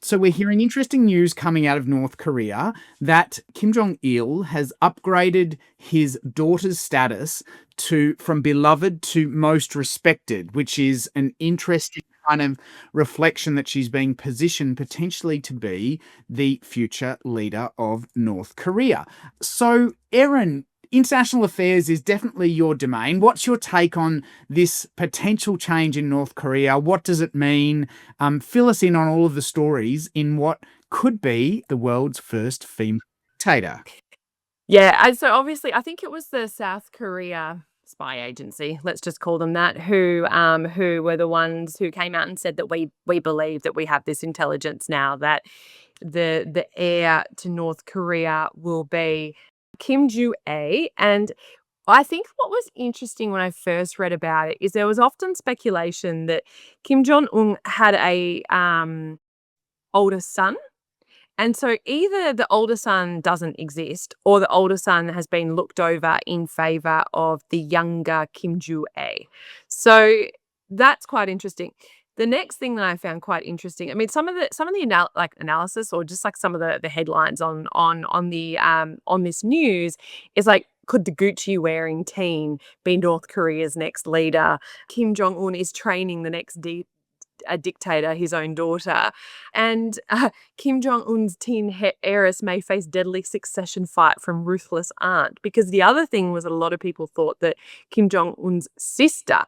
So we're hearing interesting news coming out of North Korea that Kim Jong Il has upgraded his daughter's status from beloved to most respected, which is an interesting kind of reflection that she's being positioned potentially to be the future leader of North Korea. So, Erin, international affairs is definitely your domain. What's your take on this potential change in North Korea? What does it mean? Fill us in on all of the stories in what could be the world's first female dictator. Yeah, and so obviously, I think it was the South Korea spy agency, let's just call them that, who were the ones who came out and said that we believe that we have this intelligence now that the heir to North Korea will be Kim Jong Un. And I think what was interesting when I first read about it is there was often speculation that Kim Jong Un had a older son. And so either the older son doesn't exist or the older son has been looked over in favor of the younger Kim Jong Un. So that's quite interesting. The next thing that I found quite interesting, I mean, some of the analysis or just like some of the headlines on this news is like, could the Gucci wearing teen be North Korea's next leader? Kim Jong Un is training the next a dictator, his own daughter. And Kim Jong Un's teen heiress may face deadly succession fight from ruthless aunt. Because the other thing was that a lot of people thought that Kim Jong Un's sister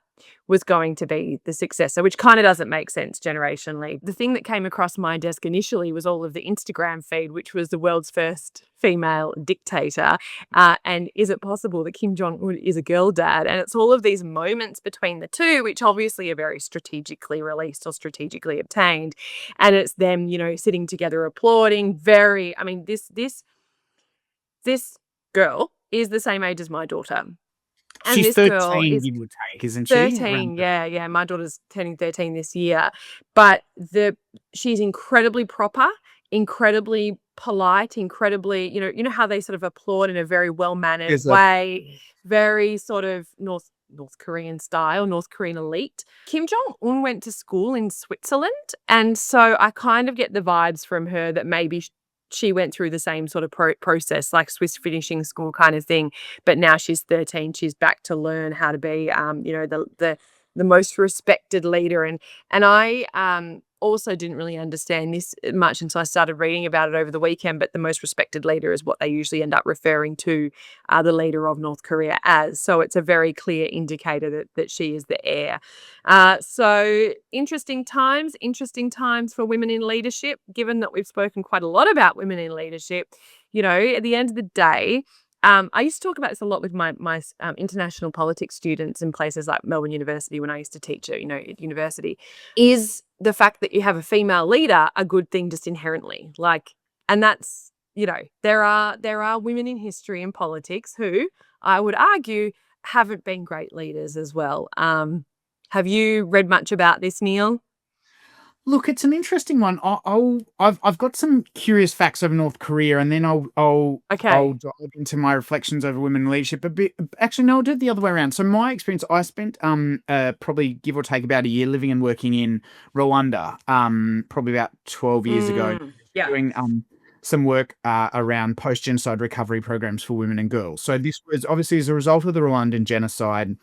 was going to be the successor, which kind of doesn't make sense generationally. The thing that came across my desk initially was all of the Instagram feed, which was the world's first female dictator. And is it possible that Kim Jong Un is a girl dad? And it's all of these moments between the two, which obviously are very strategically released or strategically obtained. And it's them, sitting together applauding. This girl is the same age as my daughter. And She's this 13, girl is give or take, isn't she? 13. Yeah. My daughter's turning 13 this year. But she's incredibly proper, incredibly polite, incredibly, you know how they sort of applaud in a very well-mannered way, very sort of North Korean style, North Korean elite. Kim Jong Un went to school in Switzerland. And so I kind of get the vibes from her that maybe she went through the same sort of process, like Swiss finishing school kind of thing. But now she's 13. She's back to learn how to be, the most respected leader. And I also didn't really understand this much until I started reading about it over the weekend. But the most respected leader is what they usually end up referring to the leader of North Korea as. So it's a very clear indicator that she is the heir. So interesting times for women in leadership, given that we've spoken quite a lot about women in leadership. At the end of the day, I used to talk about this a lot with my international politics students in places like Melbourne University when I used to teach at university. Is the fact that you have a female leader a good thing just inherently? And that's, there are women in history and politics who I would argue haven't been great leaders as well. Have you read much about this, Neil? Look, it's an interesting one. I've got some curious facts over North Korea, and then I'll dive into my reflections over women in leadership. Actually, no, I'll do it the other way around. So my experience, I spent probably give or take about a year living and working in Rwanda, probably about 12 years ago, doing some work around post-genocide recovery programs for women and girls. So this was obviously as a result of the Rwandan genocide.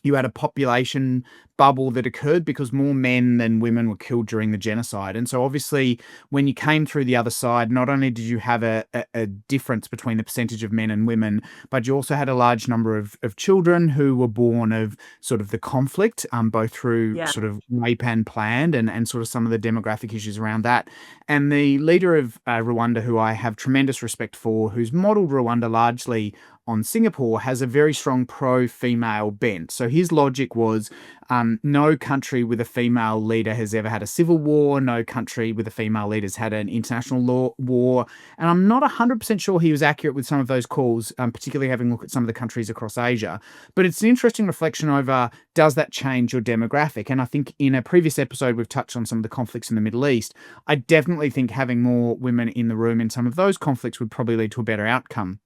You had a population bubble that occurred because more men than women were killed during the genocide. And so obviously when you came through the other side, not only did you have a difference between the percentage of men and women, but you also had a large number of children who were born of sort of the conflict, both through sort of rape and planned and sort of some of the demographic issues around that. And the leader of Rwanda, who I have tremendous respect for, who's modeled Rwanda largely on Singapore, has a very strong pro-female bent. So his logic was no country with a female leader has ever had a civil war. No country with a female leader has had an international law war. And I'm not 100% sure he was accurate with some of those calls, particularly having a look at some of the countries across Asia. But it's an interesting reflection over, does that change your demographic? And I think in a previous episode, we've touched on some of the conflicts in the Middle East. I definitely think having more women in the room in some of those conflicts would probably lead to a better outcome.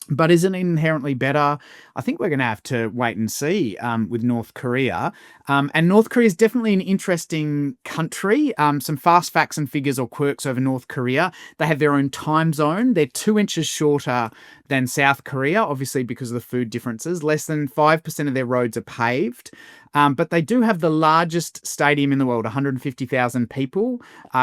But is it inherently better? I think we're going to have to wait and see with North Korea. And North Korea is definitely an interesting country. Some fast facts and figures or quirks over North Korea. They have their own time zone. They're 2 inches shorter than South Korea, obviously because of the food differences. Less than 5% of their roads are paved. But they do have the largest stadium in the world. 150,000 people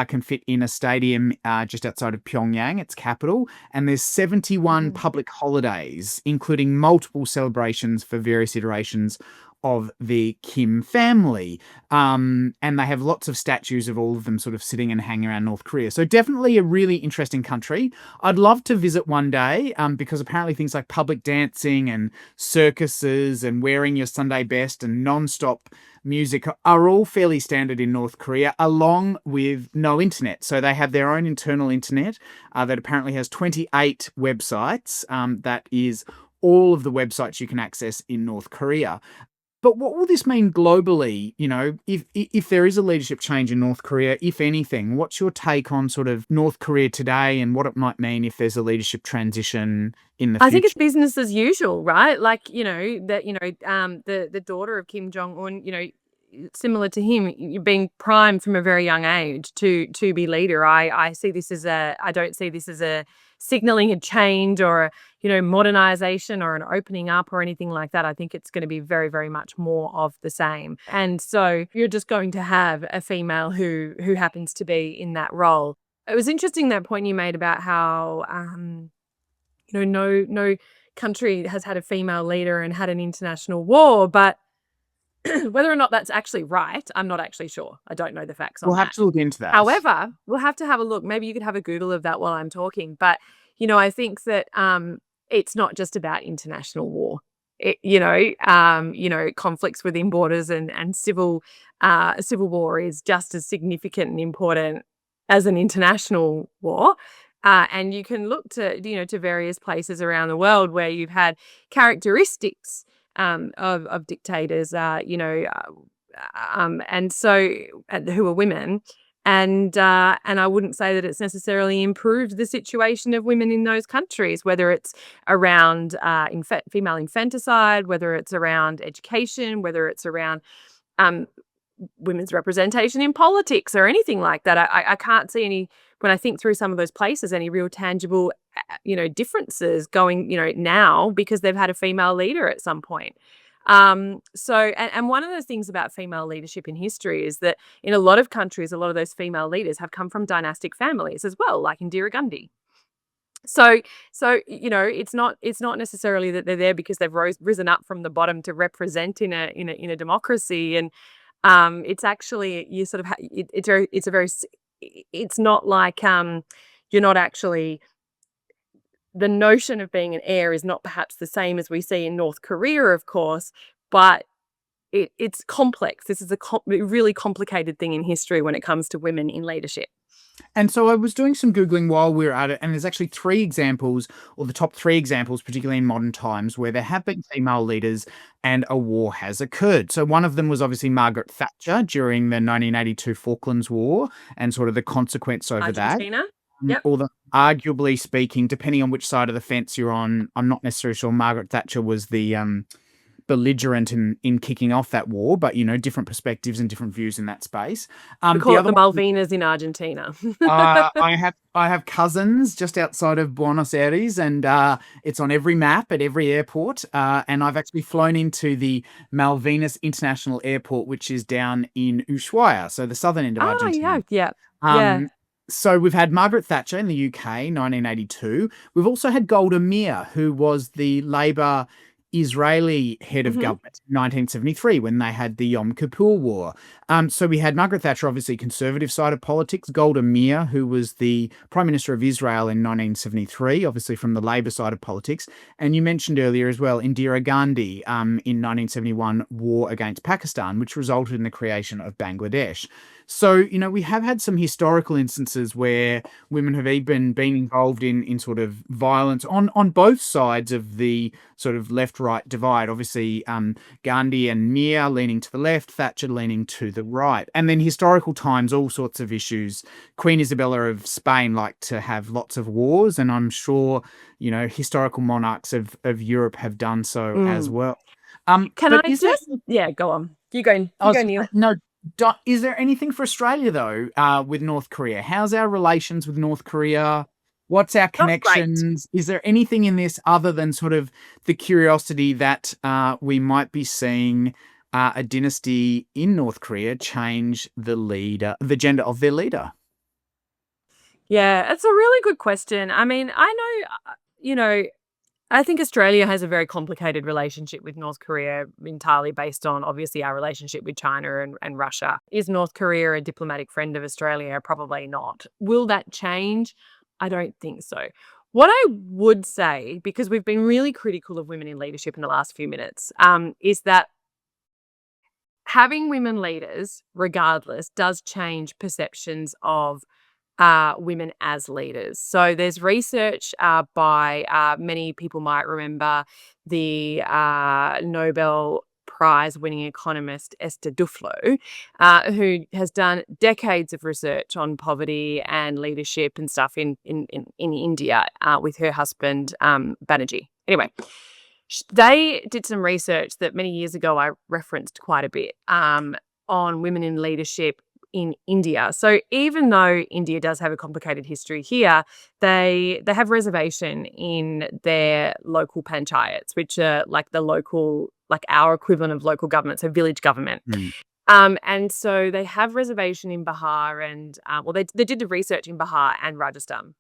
can fit in a stadium just outside of Pyongyang, its capital. And there's 71 public holidays, including multiple celebrations for various iterations of the Kim family. And they have lots of statues of all of them sort of sitting and hanging around North Korea. So definitely a really interesting country. I'd love to visit one day because apparently things like public dancing and circuses and wearing your Sunday best and non-stop music are all fairly standard in North Korea, along with no internet. So they have their own internal internet that apparently has 28 websites. That is all of the websites you can access in North Korea. But what will this mean globally? You know, if there is a leadership change in North Korea, if anything, what's your take on sort of North Korea today and what it might mean if there's a leadership transition in the I think it's future? business as usual, right? Like, the daughter of Kim Jong Un, similar to him, you're being primed from a very young age to be leader. I don't see this as a signaling a change or modernization or an opening up or anything like that. I think it's going to be very, very much more of the same. And so you're just going to have a female who happens to be in that role. It was interesting, that point you made about how no country has had a female leader and had an international war, but whether or not that's actually right, I'm not actually sure. I don't know the facts on We'll have that. to look into that. However, we'll have to have a look. Maybe you could have a Google of that while I'm talking. But, I think that it's not just about international war. Conflicts within borders and civil war is just as significant and important as an international war. And you can look to various places around the world where you've had characteristics of dictators, and so who are women, and I wouldn't say that it's necessarily improved the situation of women in those countries, whether it's around female infanticide, whether it's around education, whether it's around women's representation in politics or anything like that. I can't see any, when I think through some of those places, any real tangible, differences going, now because they've had a female leader at some point. And one of the things about female leadership in history is that in a lot of countries, a lot of those female leaders have come from dynastic families as well, like Indira Gandhi. So it's not necessarily that they're there because they've risen up from the bottom to represent in a democracy, and it's actually, you sort of it's not like you're not actually, the notion of being an heir is not perhaps the same as we see in North Korea, of course, but it's complex. This is a really complicated thing in history when it comes to women in leadership. And so I was doing some Googling while we were at it, and there's actually 3 examples, or the top 3 examples, particularly in modern times, where there have been female leaders and a war has occurred. So one of them was obviously Margaret Thatcher during the 1982 Falklands War and sort of the consequence over that. Argentina? Yep. Although, arguably speaking, depending on which side of the fence you're on, I'm not necessarily sure Margaret Thatcher was the belligerent in kicking off that war, but different perspectives and different views in that space. We call it the Malvinas in Argentina. I have cousins just outside of Buenos Aires, and it's on every map at every airport. And I've actually flown into the Malvinas International Airport, which is down in Ushuaia, so the southern end of Argentina. Yeah. So we've had Margaret Thatcher in the UK, 1982. We've also had Golda Meir, who was the Labour Israeli head of government in 1973 when they had the Yom Kippur War. So we had Margaret Thatcher, obviously conservative side of politics, Golda Meir, who was the Prime Minister of Israel in 1973, obviously from the Labour side of politics. And you mentioned earlier as well, Indira Gandhi in 1971 war against Pakistan, which resulted in the creation of Bangladesh. So, we have had some historical instances where women have even been involved in sort of violence on both sides of the sort of left-right divide. Obviously, Gandhi and Mia leaning to the left, Thatcher leaning to the right. And then historical times, all sorts of issues. Queen Isabella of Spain liked to have lots of wars, and I'm sure, historical monarchs of Europe have done so as Mm. well. Can But I is there just yeah, go on. You go, I was Neil. no. Is there anything for Australia though with North Korea? How's our relations with North Korea? What's our Not great. connections? Is there anything in this other than sort of the curiosity that we might be seeing a dynasty in North Korea change the gender of their leader? Yeah, it's a really good question. I mean, I know, I think Australia has a very complicated relationship with North Korea, entirely based on obviously our relationship with China and Russia. Is North Korea a diplomatic friend of Australia? Probably not. Will that change? I don't think so. What I would say, because we've been really critical of women in leadership in the last few minutes, is that having women leaders, regardless, does change perceptions of women as leaders. So there's research by many people might remember the Nobel Prize winning economist Esther Duflo, who has done decades of research on poverty and leadership and stuff in India with her husband Banerjee. Anyway, they did some research that many years ago I referenced quite a bit on women in leadership in India. So even though India does have a complicated history here, they have reservation in their local panchayats, which are like the local, like our equivalent of local government, so village government. Mm. And so they have reservation in Bihar and, they did the research in Bihar and Rajasthan.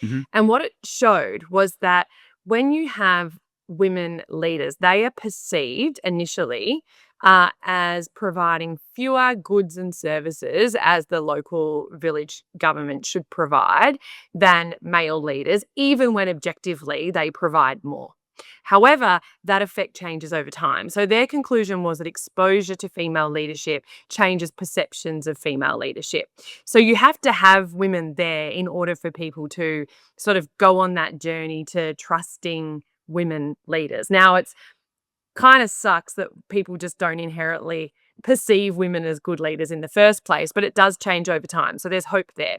Mm-hmm. And what it showed was that when you have women leaders, they are perceived initially as providing fewer goods and services as the local village government should provide than male leaders, even when objectively they provide more. However, that effect changes over time. So their conclusion was that exposure to female leadership changes perceptions of female leadership. So you have to have women there in order for people to sort of go on that journey to trusting women leaders. Now, it's kind of sucks that people just don't inherently perceive women as good leaders in the first place, but it does change over time. So there's hope there,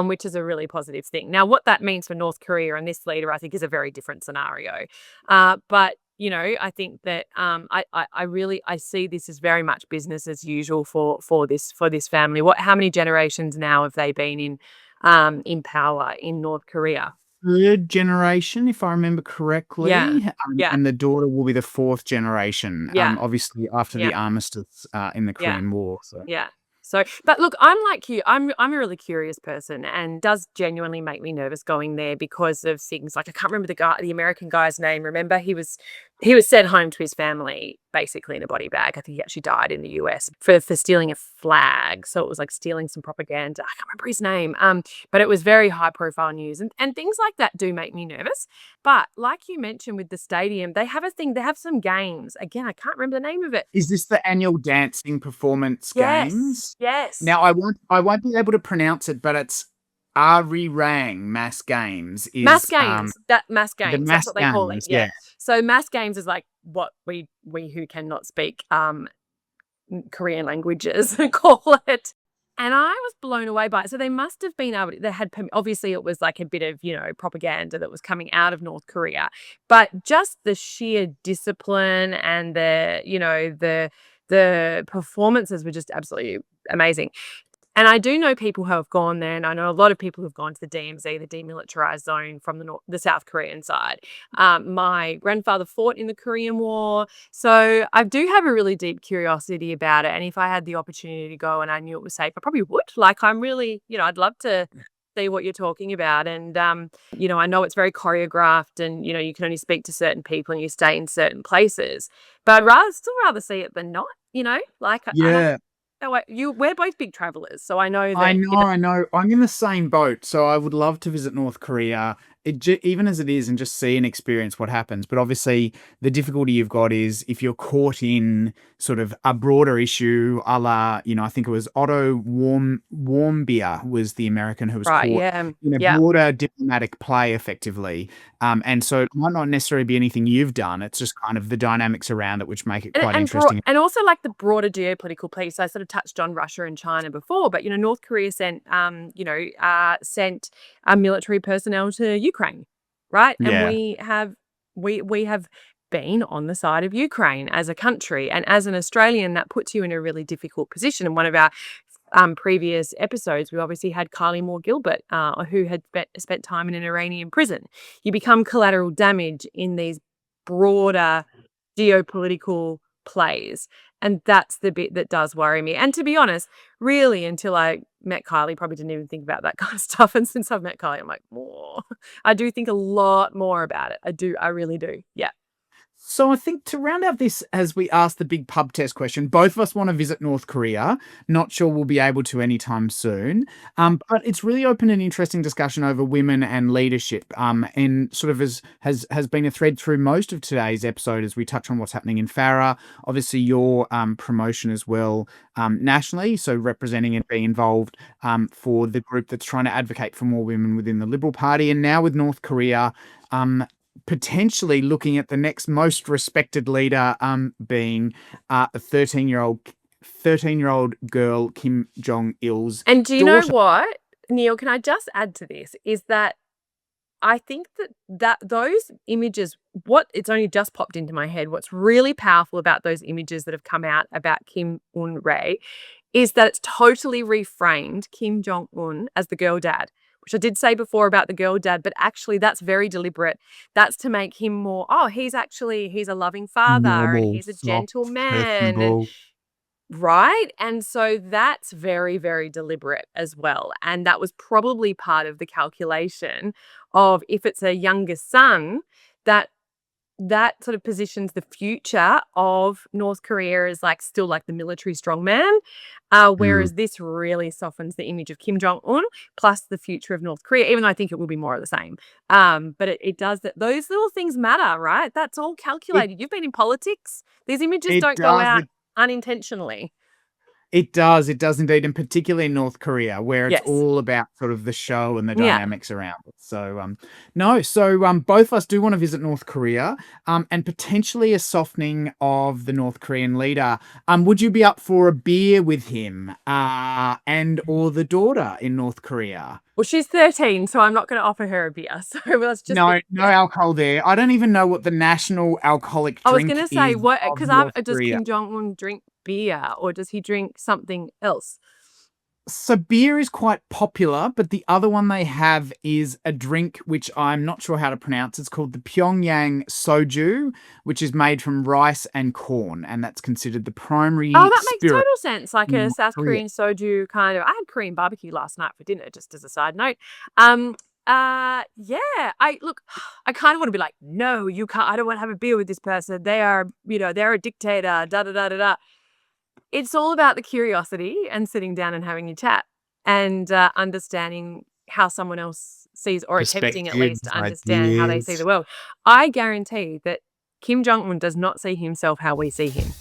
which is a really positive thing. Now, what that means for North Korea and this leader, I think, is a very different scenario. But I think that I see this as very much business as usual for this family. How many generations now have they been in power in North Korea? Third generation, if I remember Yeah, correctly, yeah, and the daughter will be the fourth generation, yeah, obviously after the yeah, armistice in the yeah. Korean War. So. Yeah. So, but look, I'm like you. I'm a really curious person, and does genuinely make me nervous going there because of things like I can't remember the American guy's name. Remember, he was sent home to his family basically in a body bag. I think he actually died in the US for stealing a flag. So it was like stealing some propaganda. I can't remember his name. But it was very high profile news, and things like that do make me nervous. But like you mentioned with the stadium, they have a thing. They have some games. Again, I can't remember the name of it. Is this the annual dancing performance games? Yes. Now I won't be able to pronounce it, but it's Ari-Rang Mass Games Mass is games. Mass the games. That's mass what they call it. games, Yeah. yeah. So mass games is like what we who cannot speak Korean languages call it. And I was blown away by it. So they must have been able to, they had, obviously it was like a bit of, propaganda that was coming out of North Korea, but just the sheer discipline and the performances were just absolutely amazing. And I do know people who have gone there, and I know a lot of people who've gone to the DMZ, the demilitarized zone from the South Korean side. My grandfather fought in the Korean War, so I do have a really deep curiosity about it. And if I had the opportunity to go and I knew it was safe, I probably would. Like, I'm really, I'd love to see what you're talking about. And, I know it's very choreographed and, you can only speak to certain people and you stay in certain places. But I'd still rather see it than not, like I have. Yeah. Oh, we're both big travelers, so I know I that, know, I know. I'm in the same boat, so I would love to visit North Korea even as it is, and just see and experience what happens. But obviously, the difficulty you've got is if you're caught in sort of a broader issue, a la, I think it was Otto Warmbier was the American who was Right. caught Yeah. in a Yeah. broader diplomatic play, effectively. And so it might not necessarily be anything you've done. It's just kind of the dynamics around it, which make it quite interesting. And also like the broader geopolitical piece. I sort of touched on Russia and China before, but North Korea sent sent military personnel to Ukraine, right? And Yeah. we have been on the side of Ukraine as a country, and as an Australian, that puts you in a really difficult position. In one of our previous episodes, we obviously had Kylie Moore Gilbert, who had spent time in an Iranian prison. You become collateral damage in these broader geopolitical plays. And that's the bit that does worry me. And to be honest, really, until I met Kylie, probably didn't even think about that kind of stuff. And since I've met Kylie, I'm like, whoa, I do think a lot more about it. I really do. Yeah. So I think to round out this, as we ask the big pub test question, both of us want to visit North Korea. Not sure we'll be able to anytime soon. But it's really opened an interesting discussion over women and leadership. And sort of has been a thread through most of today's episode as we touch on what's happening in Farah. Obviously, your promotion as well nationally, so representing and being involved for the group that's trying to advocate for more women within the Liberal Party. And now with North Korea, potentially looking at the next most respected leader being a 13-year-old girl, Kim Jong Il's And do you daughter. know what, Neil, can I just add to this, is that I think that those images, it's only just popped into my head, what's really powerful about those images that have come out about Kim Un-rae is that it's totally reframed Kim Jong Un as the girl dad, which I did say before about the girl dad, but actually that's very deliberate. That's to make him more, he's a loving father, Normal, and he's a soft, gentleman, personable. right? And so that's very, very deliberate as well. And that was probably part of the calculation of, if it's a younger son, that sort of positions the future of North Korea as still the military strongman, whereas this really softens the image of Kim Jong Un plus the future of North Korea, even though I think it will be more of the same. But it does that. Those little things matter, right? That's all calculated. You've been in politics. These images don't go out unintentionally. It does indeed, and particularly in North Korea, where it's Yes. all about sort of the show and the dynamics around it. So, both of us do want to visit North Korea, and potentially a softening of the North Korean leader. Would you be up for a beer with him, and or the daughter in North Korea? Well, she's 13, so I'm not going to offer her a beer. So let's just no alcohol there. I don't even know what the national alcoholic drink is. I was going to say, what? Because does Korea. Kim Jong Un drink beer, or does he drink something else? So beer is quite popular, but the other one they have is a drink which I'm not sure how to pronounce. It's called the Pyongyang soju, which is made from rice and corn, and that's considered the primary that makes spirit. total sense. Like a North South Korea. Korean soju kind of. I had Korean barbecue last night for dinner, just as a side note. Yeah. I kind of want to be like, no, you can't. I don't want to have a beer with this person. They are, they're a dictator. Da da da da da. It's all about the curiosity and sitting down and having a chat and understanding how someone else sees, or attempting at least to understand how they see the world. I guarantee that Kim Jong Un does not see himself how we see him.